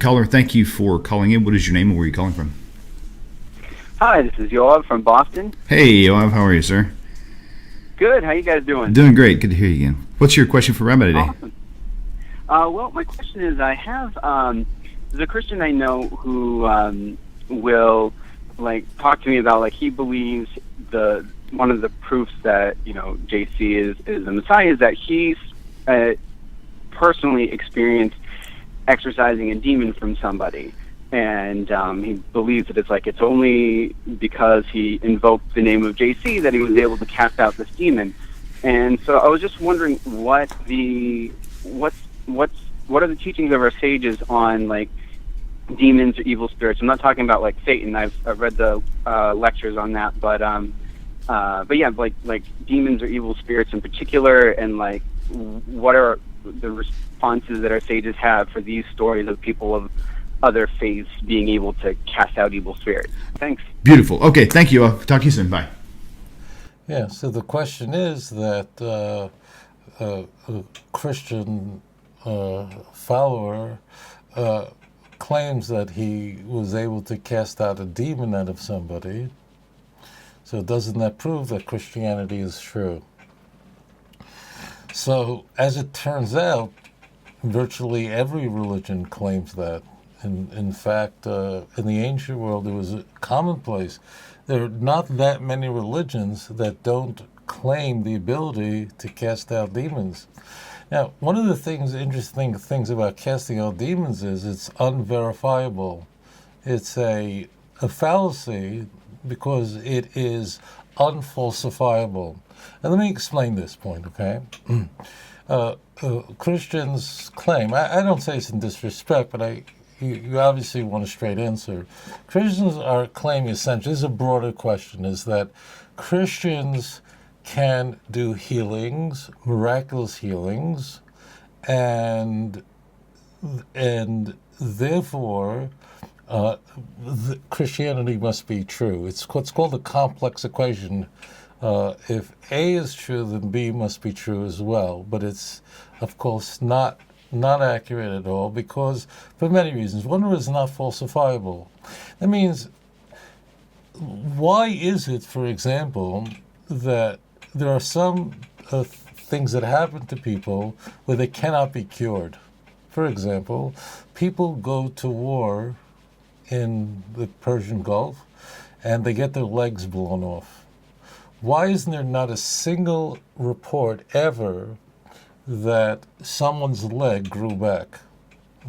Caller, thank you for calling in. What is your name and where are you calling from? Hi, this is Yoav from Boston. Hey, Yoav, how are you, sir? Good. How you guys doing? Doing great. Good to hear you again. What's your question for Rabbi today? Awesome. Well, my question is, I have there's a Christian I know who will talk to me about he believes the one of the proofs that JC is the Messiah is that he's personally experienced exorcising a demon from somebody. And he believes that it's only because he invoked the name of JC that he was able to cast out this demon. And so I was just wondering what are the teachings of our sages on demons or evil spirits. I'm not talking about Satan. I've read the lectures on that, but yeah, demons or evil spirits in particular, and what are the responses that our sages have for these stories of people of other faiths being able to cast out evil spirits. Thanks. Beautiful. Okay, thank you. I'll talk to you soon. Bye. Yeah, so the question is that a Christian follower claims that he was able to cast out a demon out of somebody. So doesn't that prove that Christianity is true? So as it turns out, virtually every religion claims that. In fact, in the ancient world, it was a commonplace. There are not that many religions that don't claim the ability to cast out demons. Now, one of the interesting things about casting out demons is it's unverifiable. It's a fallacy because it is unfalsifiable. And let me explain this point, okay? Christians claim, I don't say it's in disrespect, but you obviously want a straight answer. Christians are claiming essentially, this is a broader question, is that Christians can do healings, miraculous healings, and therefore Christianity must be true. It's what's called a complex equation. If A is true, then B must be true as well. But it's, of course, not accurate at all, because for many reasons. One is not falsifiable. That means, why is it, for example, that there are some things that happen to people where they cannot be cured? For example, people go to war in the Persian Gulf and they get their legs blown off. Why isn't there not a single report ever that someone's leg grew back?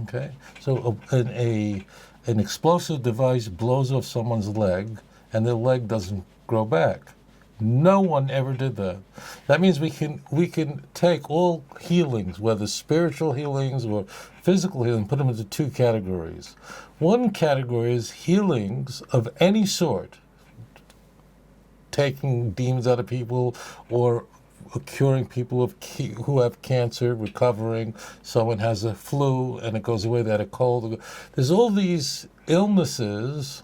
Okay, so an explosive device blows off someone's leg, and their leg doesn't grow back. No one ever did that. That means we can take all healings, whether spiritual healings or physical healing, put them into two categories. One category is healings of any sort, taking demons out of people or curing people who have cancer, recovering. Someone has a flu and it goes away, they had a cold. There's all these illnesses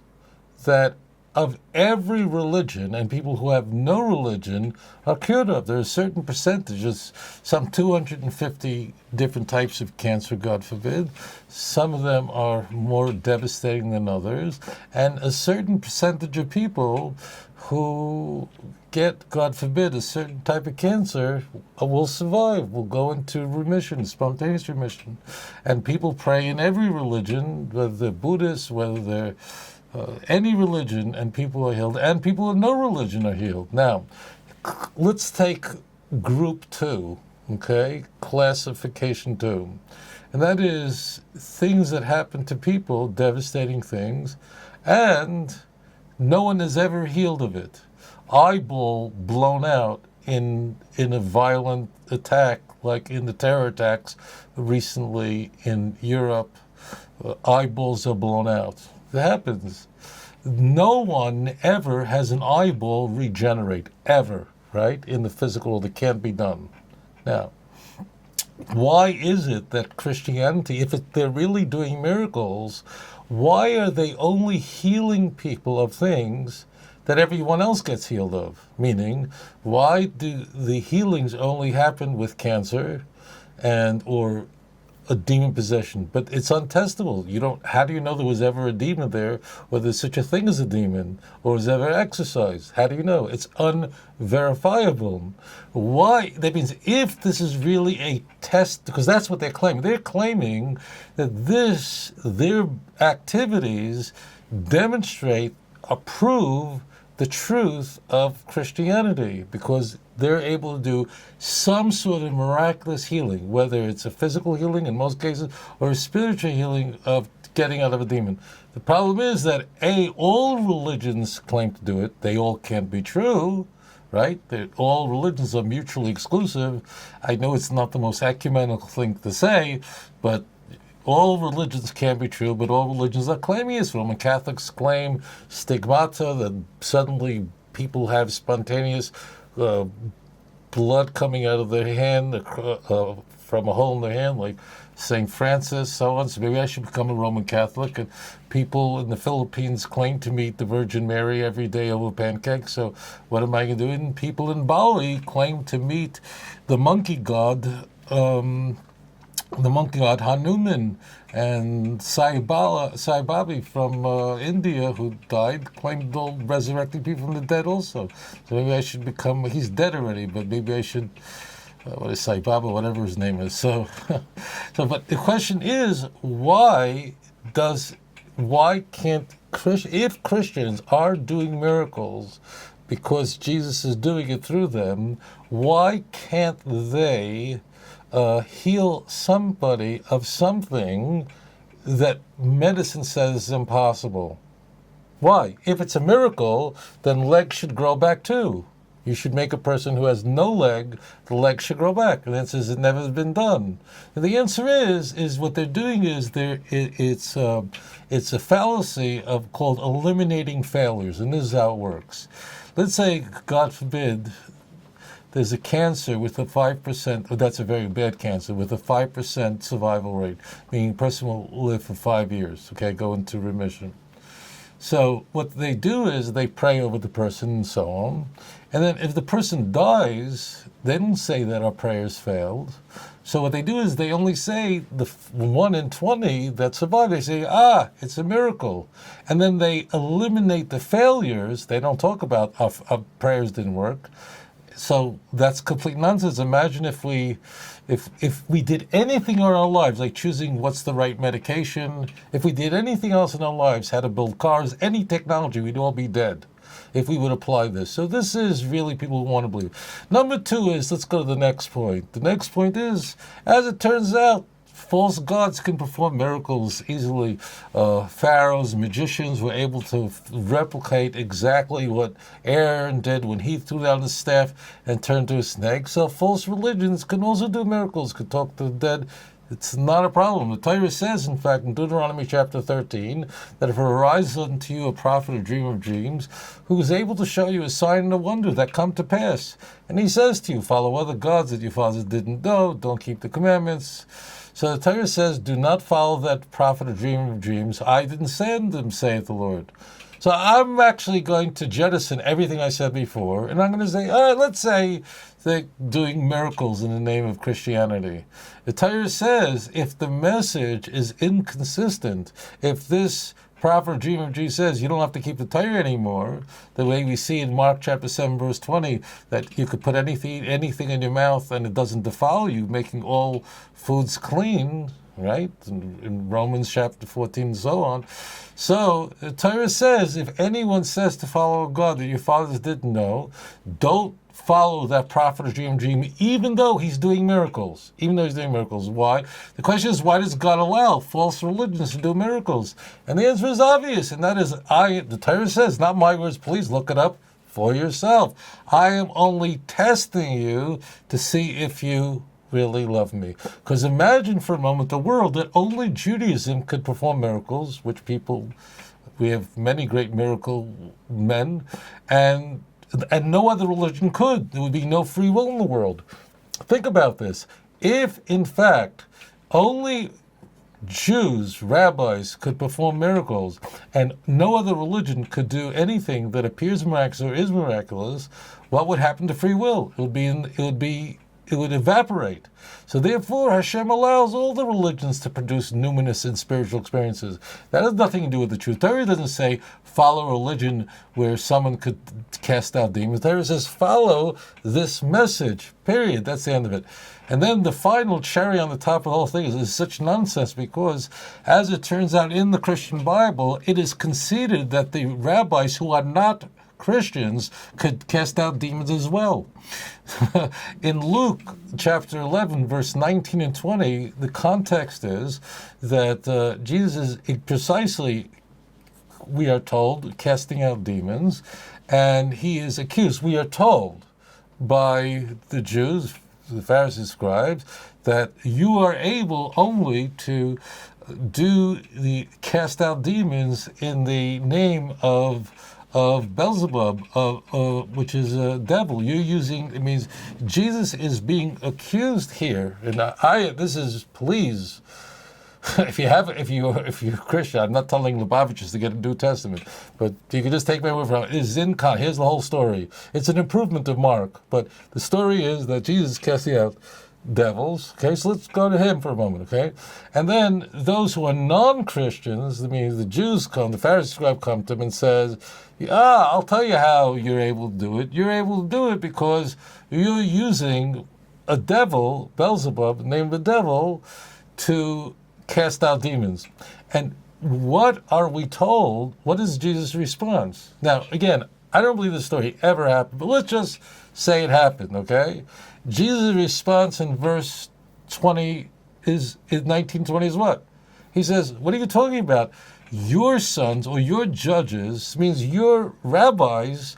that of every religion, and people who have no religion are cured of. There are certain percentages, some 250 different types of cancer, God forbid. Some of them are more devastating than others. And a certain percentage of people who get, God forbid, a certain type of cancer will survive, will go into remission, spontaneous remission. And people pray in every religion, whether they're Buddhists, whether they're any religion, and people are healed, and people of no religion are healed. Now, let's take group 2, okay, classification 2, and that is things that happen to people, devastating things, and no one is ever healed of it. Eyeball blown out in a violent attack, like in the terror attacks recently in Europe. Eyeballs are blown out. It happens. No one ever has an eyeball regenerate, ever, right? In the physical world, it can't be done. Now, why is it that Christianity, if they're really doing miracles, why are they only healing people of things that everyone else gets healed of? Meaning, why do the healings only happen with cancer or a demon possession, but it's untestable. You don't. How do you know there was ever a demon there, or there's such a thing as a demon, or was ever exorcised? How do you know? It's unverifiable. Why? That means if this is really a test, because that's what they're claiming. They're claiming that their activities demonstrate, approve the truth of Christianity, because they're able to do some sort of miraculous healing, whether it's a physical healing in most cases or a spiritual healing of getting out of a demon. The problem is that all religions claim to do it. They all can't be true, right? All religions are mutually exclusive. I know it's not the most ecumenical thing to say, but all religions can be true, but all religions are claiming it. Roman Catholics claim stigmata, that suddenly people have spontaneous blood coming out of their hand from a hole in their hand, like St. Francis, so on. So maybe I should become a Roman Catholic. And people in the Philippines claim to meet the Virgin Mary every day over pancakes. So what am I going to do? And people in Bali claim to meet the monkey god, Hanuman, and Sai Babi from India, who died, claimed they'll resurrecting people from the dead also. So maybe I should become, he's dead already, but maybe I should, what is Sai Baba, whatever his name is. So, but the question is, why can't if Christians are doing miracles because Jesus is doing it through them, why can't they heal somebody of something that medicine says is impossible? Why? If it's a miracle, then legs should grow back too. You should make a person who has no leg, the leg should grow back. And the answer is it never has been done. And the answer is what they're doing is it's a fallacy called eliminating failures. And this is how it works. Let's say, God forbid, there's a cancer with a 5%, that's a very bad cancer, with a 5% survival rate, meaning a person will live for 5 years, okay, go into remission. So what they do is they pray over the person and so on. And then if the person dies, they don't say that our prayers failed. So what they do is they only say the 1 in 20 that survive. They say, it's a miracle. And then they eliminate the failures. They don't talk about our prayers didn't work. So that's complete nonsense. Imagine if we did anything in our lives, like choosing what's the right medication, if we did anything else in our lives, how to build cars, any technology, we'd all be dead if we would apply this. So this is really people who want to believe. Number 2 is, let's go to the next point. The next point is, as it turns out, false gods can perform miracles easily. Pharaohs, magicians were able to replicate exactly what Aaron did when he threw down his staff and turned to a snake. So false religions can also do miracles, can talk to the dead. It's not a problem. The Torah says, in fact, in Deuteronomy chapter 13, that if it arises unto you a prophet or dream of dreams, who is able to show you a sign and a wonder that come to pass, and he says to you, follow other gods that your fathers didn't know, don't keep the commandments. So the Torah says, do not follow that prophet or dream of dreams. I didn't send them, saith the Lord. So I'm actually going to jettison everything I said before, and I'm going to say, all right, let's say they're doing miracles in the name of Christianity. The Torah says, if the message is inconsistent, if this prophet or dream of dreams says you don't have to keep the Torah anymore, the way we see in Mark chapter 7, verse 20, that you could put anything in your mouth and it doesn't defile you, making all foods clean, right? In Romans chapter 14 and so on. So the Torah says, if anyone says to follow a God that your fathers didn't know, don't follow that prophet or dream, even though he's doing miracles. Why? The question is, why does God allow false religions to do miracles? And the answer is obvious, and that is, the Torah says, not my words, please look it up for yourself. I am only testing you to see if you really love me. Because imagine for a moment the world that only Judaism could perform miracles, we have many great miracle men, and no other religion could. There would be no free will in the world. Think about this. If, in fact, only Jews, rabbis, could perform miracles, and no other religion could do anything that appears miraculous or is miraculous, what would happen to free will? It would be evaporate. So therefore, Hashem allows all the religions to produce numinous and spiritual experiences. That has nothing to do with the truth. Torah doesn't say follow religion where someone could cast out demons. Torah says follow this message, period. That's the end of it. And then the final cherry on the top of the whole thing is such nonsense because, as it turns out in the Christian Bible, it is conceded that the rabbis who are not Christians could cast out demons as well. In Luke chapter 11, verse 19 and 20, the context is that Jesus is precisely, we are told, casting out demons, and he is accused, we are told, by the Jews, the Pharisees, scribes, that you are able only to do the cast out demons in the name of Beelzebub, which is a devil. You're using, it means Jesus is being accused here, and this is, please, if you're Christian, I'm not telling Lubavitchers to get a New Testament, but you can just take my word for it. It's in con. Here's the whole story. It's an improvement of Mark, but the story is that Jesus casting out devils. Okay, so let's go to him for a moment. Okay, and then those who are non-Christians, I mean, the Jews come, the Pharisee scribe come to him and says, I'll tell you how you're able to do it. You're able to do it because you're using a devil, Beelzebub, the name of the devil, to cast out demons. And what are we told? What is Jesus' response? Now, again, I don't believe this story ever happened, but let's just say it happened, okay? Jesus' response in verse 20 is 1920 is what? He says, what are you talking about? Your sons or your judges, means your rabbis,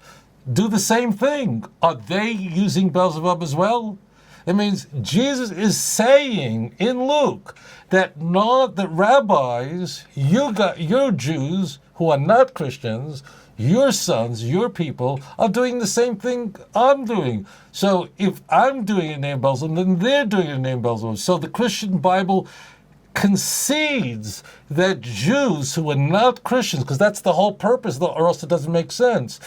do the same thing. Are they using Beelzebub as well? It means Jesus is saying in Luke that rabbis, your Jews who are not Christians, your sons, your people, are doing the same thing I'm doing. So if I'm doing it in the name of Beelzebub, then they're doing it in the name of Beelzebub. So the Christian Bible concedes that Jews who are not Christians, because that's the whole purpose, or else it doesn't make sense,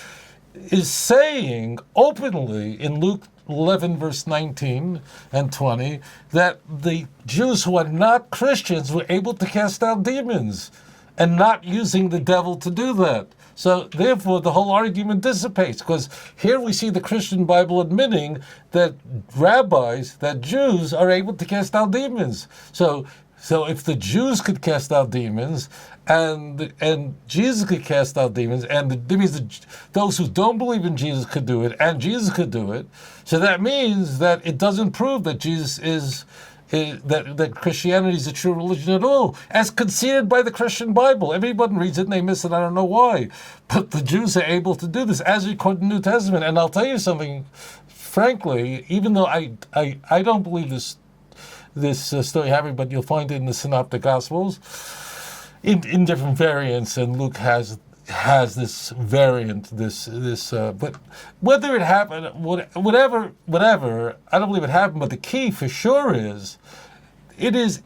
is saying openly in Luke 11, verse 19 and 20, that the Jews who are not Christians were able to cast out demons and not using the devil to do that. So therefore, the whole argument dissipates, because here we see the Christian Bible admitting that rabbis, that Jews, are able to cast out demons. So if the Jews could cast out demons, and Jesus could cast out demons, and those who don't believe in Jesus could do it, and Jesus could do it, so that means that it doesn't prove that Jesus that Christianity is a true religion at all, as conceded by the Christian Bible. Everyone reads it and they miss it, I don't know why. But the Jews are able to do this, as recorded in the New Testament. And I'll tell you something, frankly, even though I don't believe this story happened, but you'll find it in the Synoptic Gospels in different variants, and Luke has this variant, but whether it happened, whatever, I don't believe it happened, but the key for sure is, it is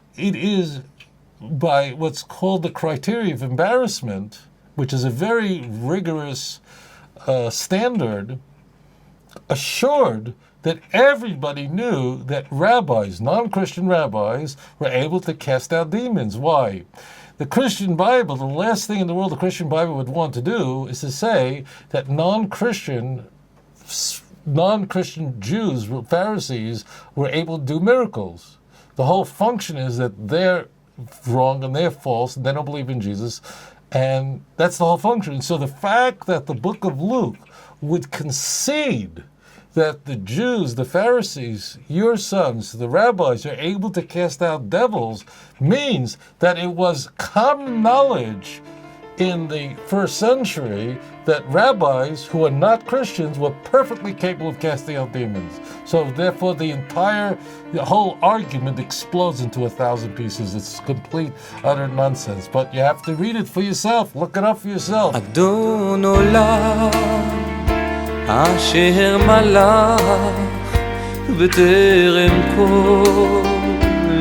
by what's called the criteria of embarrassment, which is a very rigorous standard, assured that everybody knew that rabbis, non-Christian rabbis, were able to cast out demons. Why? The Christian Bible, the last thing in the world the Christian Bible would want to do is to say that non-Christian Jews, Pharisees, were able to do miracles. The whole function is that they're wrong and they're false and they don't believe in Jesus, and that's the whole function. So the fact that the book of Luke would concede that the Jews, the Pharisees, your sons, the rabbis, are able to cast out devils, means that it was common knowledge in the first century that rabbis who are not Christians were perfectly capable of casting out demons. So therefore the whole argument explodes into 1,000 pieces. It's complete, utter nonsense. But you have to read it for yourself. Look it up for yourself. אדון עולם אשר מלך בטרם כל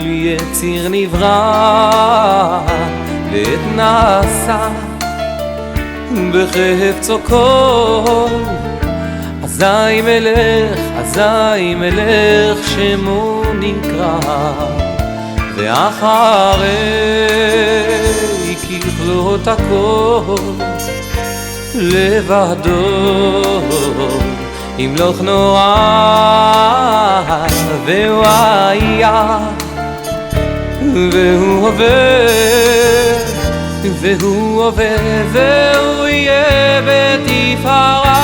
יציר נברא ועת נעשה בחפצו כל אזי מלך שמו נקרא, ואחרי ככלות הכל לבדו ימלוך נורא, והוא היה והוא הווה והוא יהיה בתפארה.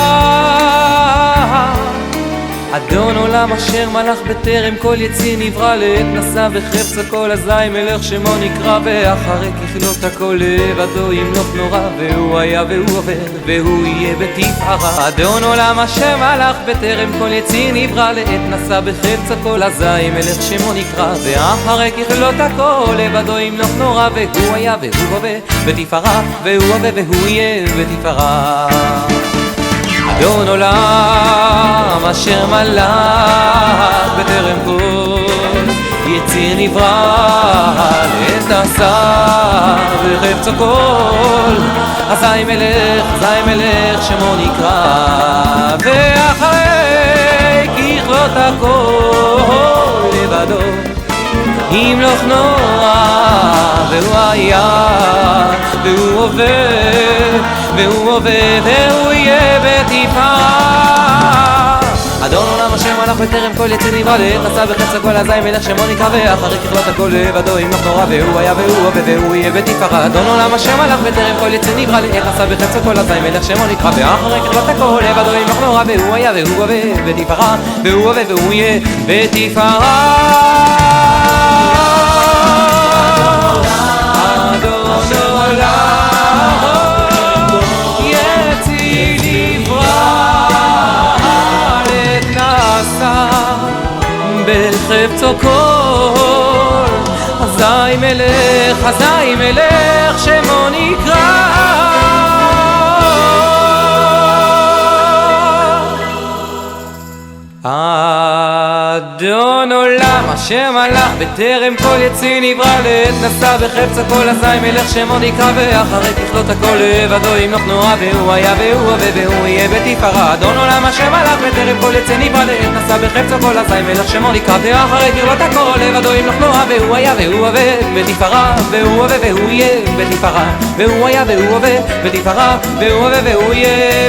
אדון עולם אשר מלך בטרם כל יציר נברא, לעת נשא וחפצה כל, אזי מלך שמו נקרא, ואחרי ככלות הכל לבדו ימלוך נורא, והוא היה והוא הווה והוא יהיה בתפארה. אדון עולם אשר מלך בטרם כל יציר נברא, לעת נשא בחפצה כל, אזי מלך שמו נקרא, ואחרי ככלות הכל לבדו ימלוך נורא, והוא היה והוא הווה בתפארה, והוא הווה והוא יהיה בתפארה. אדון עולם אשר מלך בטרם כל יציר נברא, לעת נשא בחפצו כל, אזי מלך שמו נקרא, ואחרי ככלות הכל לבדו ימלוך נורא, והוא היה והוא הווה והוא יהיה בתפארה. אדון עולם אשר מלך בטרם כל יציר נברא, לעת נשא בחפצו כל, אזי מלך שמו נקרא, ואחרי ככלות הכל לבדו ימלוך נורא, והוא היה והוא הווה והוא יהיה בתפארה. אדון עולם אשר מלך בטרם כל יציר נברא, לעת נשא בחפצו כל, אזי מלך שמו נקרא, ואחרי ככלות הכל לבדו ימלוך נורא, והוא היה והוא הווה בתפארה, והוא הווה והוא יהיה בתפארה. בחפצו כל, אזי מלך שמו נקרא. אדון עולם אשר מלך בטרם כל יציר נברא, לעת נשא בחפצו כל, אזי מלך שמו נקרא, ואחרי ככלות הכל לבדו ימלוך נורא, והוא היה והוא הווה והוא יהיה בתפארה. אדון עולם אשר מלך בטרם כל יציר נברא, לעת נשא בחפצו כל, אזי מלך שמו נקרא, ואחרי ככלות הכל לבדו ימלוך נורא, והוא היה והוא הווה בתפארה, והוא הווה והוא יהיה בתפארה, והוא היה והוא הווה בתפארה, והוא הווה והוא יהיה